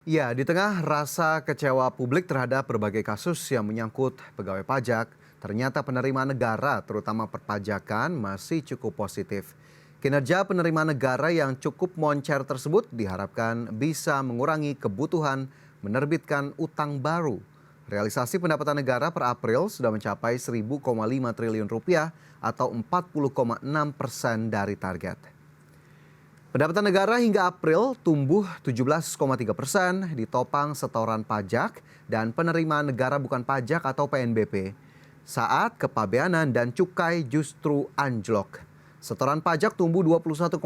Ya, di tengah rasa kecewa publik terhadap berbagai kasus yang menyangkut pegawai pajak, ternyata penerimaan negara, terutama perpajakan, masih cukup positif. Kinerja penerimaan negara yang cukup moncer tersebut diharapkan bisa mengurangi kebutuhan menerbitkan utang baru. Realisasi pendapatan negara per April sudah mencapai 1.000,5 triliun rupiah atau 40,6% dari target. Pendapatan negara hingga April tumbuh 17,3%, ditopang setoran pajak dan penerimaan negara bukan pajak atau PNBP. Saat kepabeanan dan cukai justru anjlok. Setoran pajak tumbuh 21,3%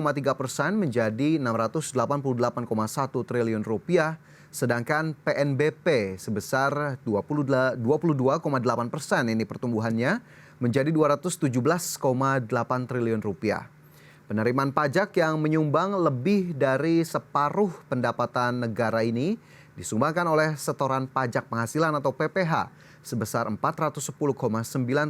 menjadi 688,1 triliun rupiah, sedangkan PNBP sebesar 22,8%, ini pertumbuhannya menjadi 217,8 triliun rupiah. Penerimaan pajak yang menyumbang lebih dari separuh pendapatan negara ini disumbangkan oleh setoran pajak penghasilan atau PPH sebesar 410,9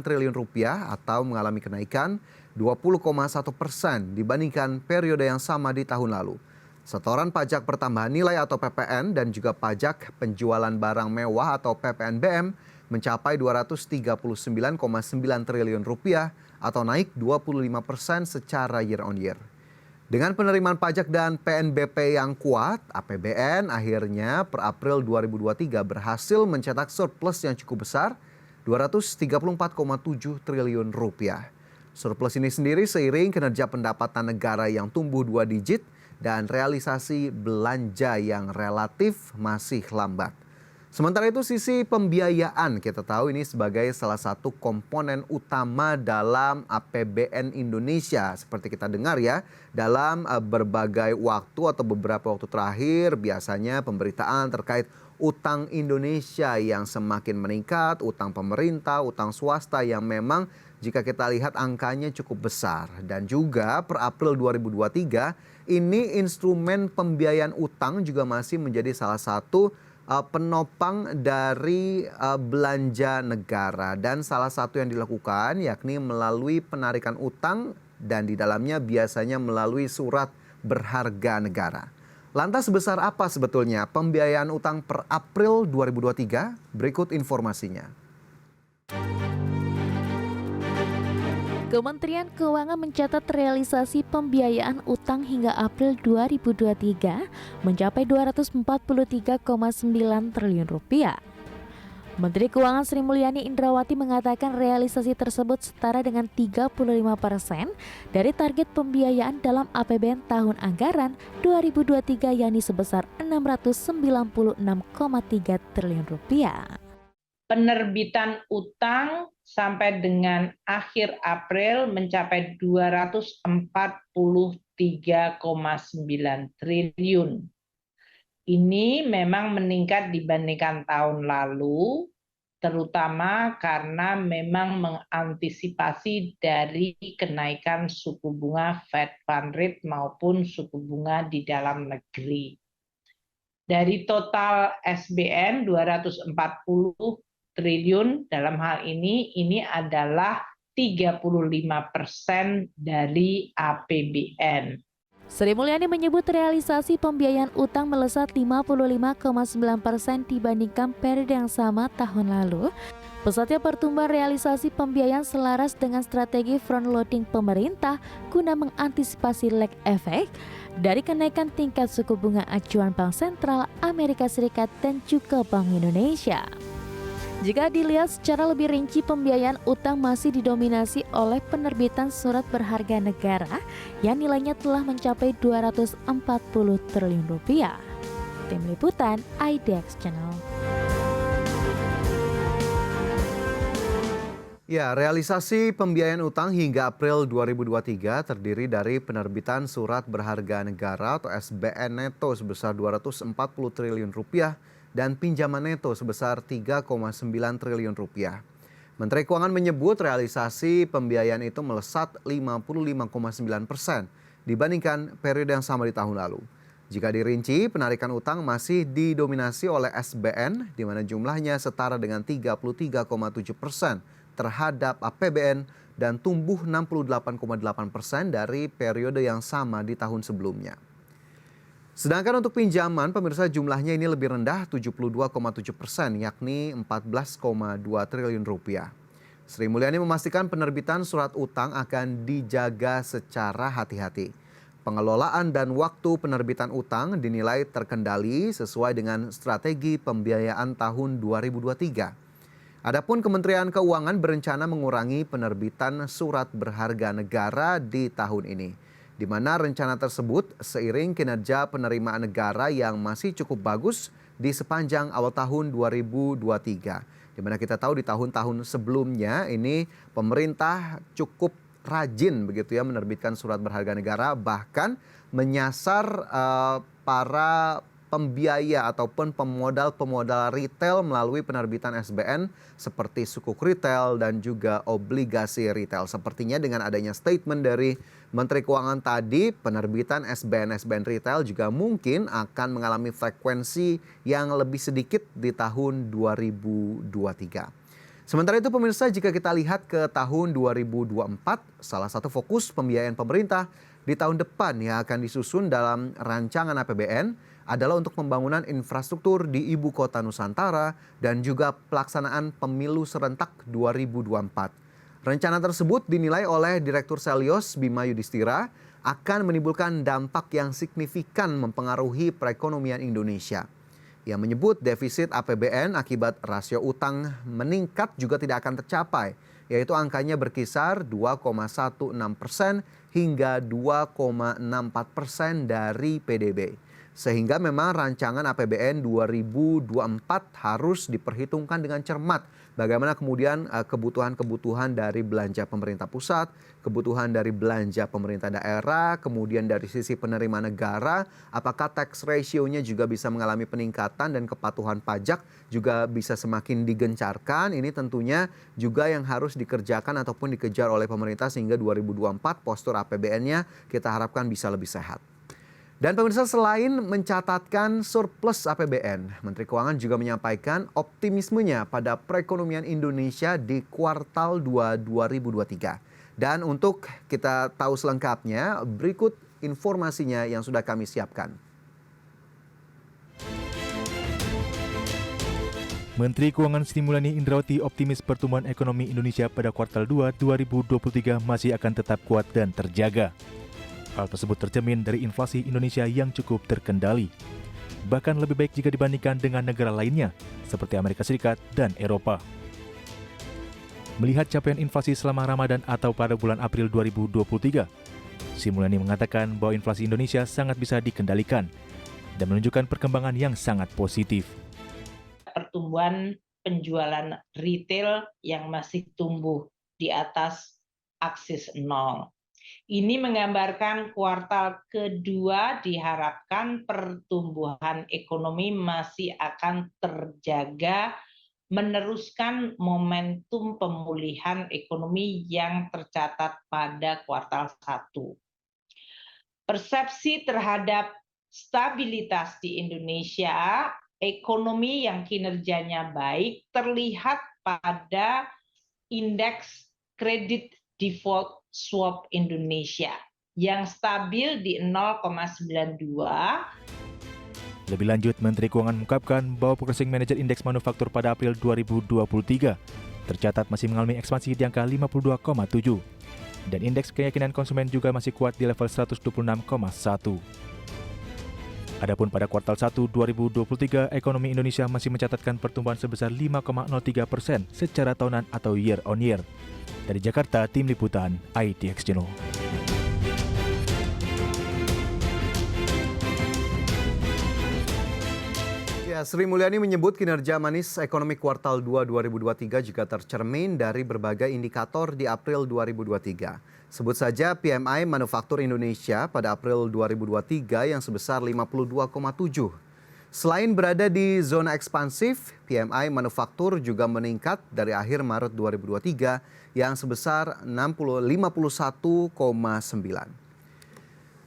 triliun rupiah atau mengalami kenaikan 20,1% dibandingkan periode yang sama di tahun lalu. Setoran pajak pertambahan nilai atau PPN dan juga pajak penjualan barang mewah atau PPNBM mencapai 239,9 triliun rupiah atau naik 25% secara year on year. Dengan penerimaan pajak dan PNBP yang kuat, APBN akhirnya per April 2023 berhasil mencetak surplus yang cukup besar, 234,7 triliun rupiah. Surplus ini sendiri seiring kinerja pendapatan negara yang tumbuh 2 digit dan realisasi belanja yang relatif masih lambat. Sementara itu sisi pembiayaan kita tahu ini sebagai salah satu komponen utama dalam APBN Indonesia. Seperti kita dengar ya, dalam berbagai waktu atau beberapa waktu terakhir biasanya pemberitaan terkait utang Indonesia yang semakin meningkat, utang pemerintah, utang swasta yang memang jika kita lihat angkanya cukup besar. Dan juga per April 2023 ini instrumen pembiayaan utang juga masih menjadi salah satu penopang dari belanja negara dan salah satu yang dilakukan yakni melalui penarikan utang dan di dalamnya biasanya melalui surat berharga negara. Lantas sebesar apa sebetulnya pembiayaan utang per April 2023? Berikut informasinya. Kementerian Keuangan mencatat realisasi pembiayaan utang hingga April 2023 mencapai 243,9 triliun rupiah. Menteri Keuangan Sri Mulyani Indrawati mengatakan realisasi tersebut setara dengan 35% dari target pembiayaan dalam APBN tahun anggaran 2023 yakni sebesar 696,3 triliun rupiah. Penerbitan utang sampai dengan akhir April mencapai 243,9 triliun. Ini memang meningkat dibandingkan tahun lalu, terutama karena memang mengantisipasi dari kenaikan suku bunga Fed Fund Rate maupun suku bunga di dalam negeri. Dari total SBN 240 triliun dalam hal ini adalah 35% dari APBN. Sri Mulyani menyebut realisasi pembiayaan utang melesat 55,9% dibandingkan periode yang sama tahun lalu. Pesatnya pertumbuhan realisasi pembiayaan selaras dengan strategi front loading pemerintah guna mengantisipasi lag effect dari kenaikan tingkat suku bunga acuan Bank Sentral Amerika Serikat dan juga Bank Indonesia. Jika dilihat secara lebih rinci, pembiayaan utang masih didominasi oleh penerbitan surat berharga negara yang nilainya telah mencapai 240 triliun rupiah. Tim Liputan IDX Channel. Ya, realisasi pembiayaan utang hingga April 2023 terdiri dari penerbitan surat berharga negara atau SBN neto sebesar 240 triliun rupiah dan pinjaman neto sebesar 3,9 triliun rupiah. Menteri Keuangan menyebut realisasi pembiayaan itu melesat 55,9% dibandingkan periode yang sama di tahun lalu. Jika dirinci, penarikan utang masih didominasi oleh SBN di mana jumlahnya setara dengan 33,7% terhadap APBN dan tumbuh 68,8% dari periode yang sama di tahun sebelumnya. Sedangkan untuk pinjaman, pemirsa jumlahnya ini lebih rendah 72,7%, yakni 14,2 triliun rupiah. Sri Mulyani memastikan penerbitan surat utang akan dijaga secara hati-hati. Pengelolaan dan waktu penerbitan utang dinilai terkendali sesuai dengan strategi pembiayaan tahun 2023. Adapun Kementerian Keuangan berencana mengurangi penerbitan surat berharga negara di tahun ini, di mana rencana tersebut seiring kinerja penerimaan negara yang masih cukup bagus di sepanjang awal tahun 2023. Di mana kita tahu di tahun-tahun sebelumnya ini pemerintah cukup rajin begitu ya menerbitkan surat berharga negara, bahkan menyasar para pembiaya ataupun pemodal retail melalui penerbitan SBN seperti sukuk retail dan juga obligasi retail. Sepertinya dengan adanya statement dari Menteri Keuangan tadi, penerbitan SBN retail juga mungkin akan mengalami frekuensi yang lebih sedikit di tahun 2023. Sementara itu pemirsa, jika kita lihat ke tahun 2024, salah satu fokus pembiayaan pemerintah di tahun depan yang akan disusun dalam rancangan APBN adalah untuk pembangunan infrastruktur di Ibu Kota Nusantara dan juga pelaksanaan pemilu serentak 2024. Rencana tersebut dinilai oleh Direktur Selyos Bima Yudhistira akan menimbulkan dampak yang signifikan mempengaruhi perekonomian Indonesia. Ia menyebut defisit APBN akibat rasio utang meningkat juga tidak akan tercapai, yaitu angkanya berkisar 2,16% hingga 2,64% dari PDB. Sehingga memang rancangan APBN 2024 harus diperhitungkan dengan cermat. Bagaimana kemudian kebutuhan-kebutuhan dari belanja pemerintah pusat, kebutuhan dari belanja pemerintah daerah, kemudian dari sisi penerimaan negara, apakah tax ratio-nya juga bisa mengalami peningkatan dan kepatuhan pajak juga bisa semakin digencarkan. Ini tentunya juga yang harus dikerjakan ataupun dikejar oleh pemerintah sehingga 2024 postur APBN-nya kita harapkan bisa lebih sehat. Dan pemirsa, selain mencatatkan surplus APBN, Menteri Keuangan juga menyampaikan optimismenya pada perekonomian Indonesia di kuartal 2 2023. Dan untuk kita tahu selengkapnya, berikut informasinya yang sudah kami siapkan. Menteri Keuangan Sri Mulyani Indrawati optimis pertumbuhan ekonomi Indonesia pada kuartal 2 2023 masih akan tetap kuat dan terjaga. Hal tersebut tercermin dari inflasi Indonesia yang cukup terkendali. Bahkan lebih baik jika dibandingkan dengan negara lainnya, seperti Amerika Serikat dan Eropa. Melihat capaian inflasi selama Ramadan atau pada bulan April 2023, Sri Mulyani mengatakan bahwa inflasi Indonesia sangat bisa dikendalikan dan menunjukkan perkembangan yang sangat positif. Pertumbuhan penjualan retail yang masih tumbuh di atas aksis 0. Ini menggambarkan kuartal kedua diharapkan pertumbuhan ekonomi masih akan terjaga, meneruskan momentum pemulihan ekonomi yang tercatat pada kuartal 1. Persepsi terhadap stabilitas di Indonesia, ekonomi yang kinerjanya baik terlihat pada indeks kredit default swap Indonesia yang stabil di 0,92. Lebih lanjut, Menteri Keuangan mengungkapkan bahwa Purchasing Manager Indeks Manufaktur pada April 2023 tercatat masih mengalami ekspansi di angka 52,7 dan indeks keyakinan konsumen juga masih kuat di level 126,1. Adapun pada kuartal 1 2023, ekonomi Indonesia masih mencatatkan pertumbuhan sebesar 5,03% secara tahunan atau year on year. Dari Jakarta, Tim Liputan ITX Channel. Ya, Sri Mulyani menyebut kinerja manis ekonomi kuartal 2 2023 juga tercermin dari berbagai indikator di April 2023. Sebut saja PMI Manufaktur Indonesia pada April 2023 yang sebesar 52,7. Selain berada di zona ekspansif, PMI Manufaktur juga meningkat dari akhir Maret 2023 yang sebesar 51,9.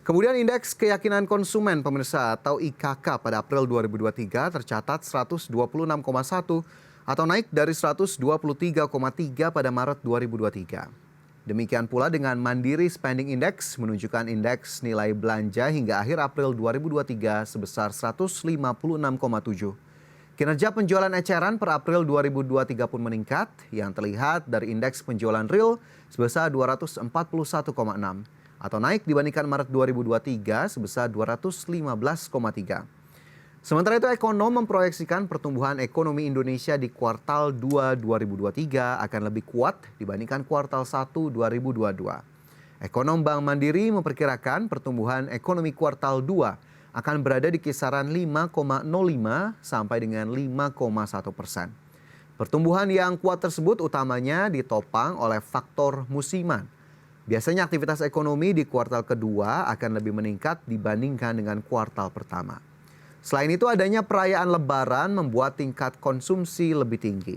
Kemudian indeks keyakinan konsumen pemirsa atau IKK pada April 2023 tercatat 126,1 atau naik dari 123,3 pada Maret 2023. Demikian pula dengan Mandiri Spending Index menunjukkan indeks nilai belanja hingga akhir April 2023 sebesar 156,7. Kinerja penjualan eceran per April 2023 pun meningkat yang terlihat dari indeks penjualan real sebesar 241,6 atau naik dibandingkan Maret 2023 sebesar 215,3. Sementara itu ekonom memproyeksikan pertumbuhan ekonomi Indonesia di kuartal 2 2023 akan lebih kuat dibandingkan kuartal 1 2022. Ekonom Bank Mandiri memperkirakan pertumbuhan ekonomi kuartal 2 akan berada di kisaran 5,05 sampai dengan 5,1%. Pertumbuhan yang kuat tersebut utamanya ditopang oleh faktor musiman. Biasanya aktivitas ekonomi di kuartal kedua akan lebih meningkat dibandingkan dengan kuartal pertama. Selain itu adanya perayaan Lebaran membuat tingkat konsumsi lebih tinggi.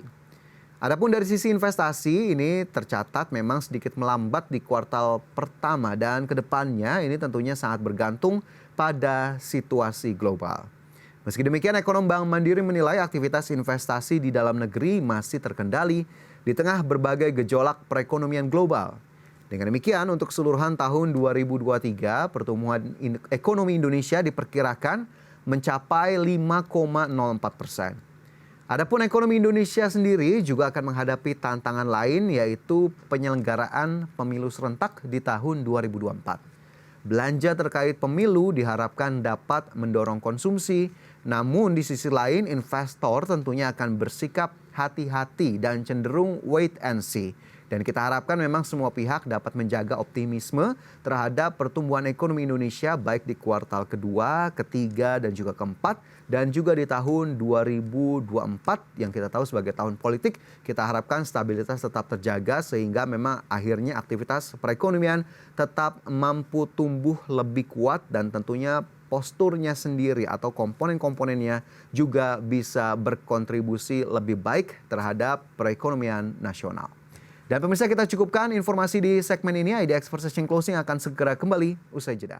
Adapun dari sisi investasi ini tercatat memang sedikit melambat di kuartal pertama dan kedepannya ini tentunya sangat bergantung pada situasi global. Meski demikian ekonom Bank Mandiri menilai aktivitas investasi di dalam negeri masih terkendali di tengah berbagai gejolak perekonomian global. Dengan demikian untuk keseluruhan tahun 2023 pertumbuhan ekonomi Indonesia diperkirakan mencapai 5,04%. Adapun ekonomi Indonesia sendiri juga akan menghadapi tantangan lain yaitu penyelenggaraan pemilu serentak di tahun 2024. Belanja terkait pemilu diharapkan dapat mendorong konsumsi, namun di sisi lain investor tentunya akan bersikap hati-hati dan cenderung wait and see. Dan kita harapkan memang semua pihak dapat menjaga optimisme terhadap pertumbuhan ekonomi Indonesia baik di kuartal kedua, ketiga, dan juga keempat. Dan juga di tahun 2024 yang kita tahu sebagai tahun politik, kita harapkan stabilitas tetap terjaga sehingga memang akhirnya aktivitas perekonomian tetap mampu tumbuh lebih kuat dan tentunya posturnya sendiri atau komponen-komponennya juga bisa berkontribusi lebih baik terhadap perekonomian nasional. Dan pemirsa kita cukupkan informasi di segmen ini. IDX Precision Closing akan segera kembali usai jeda.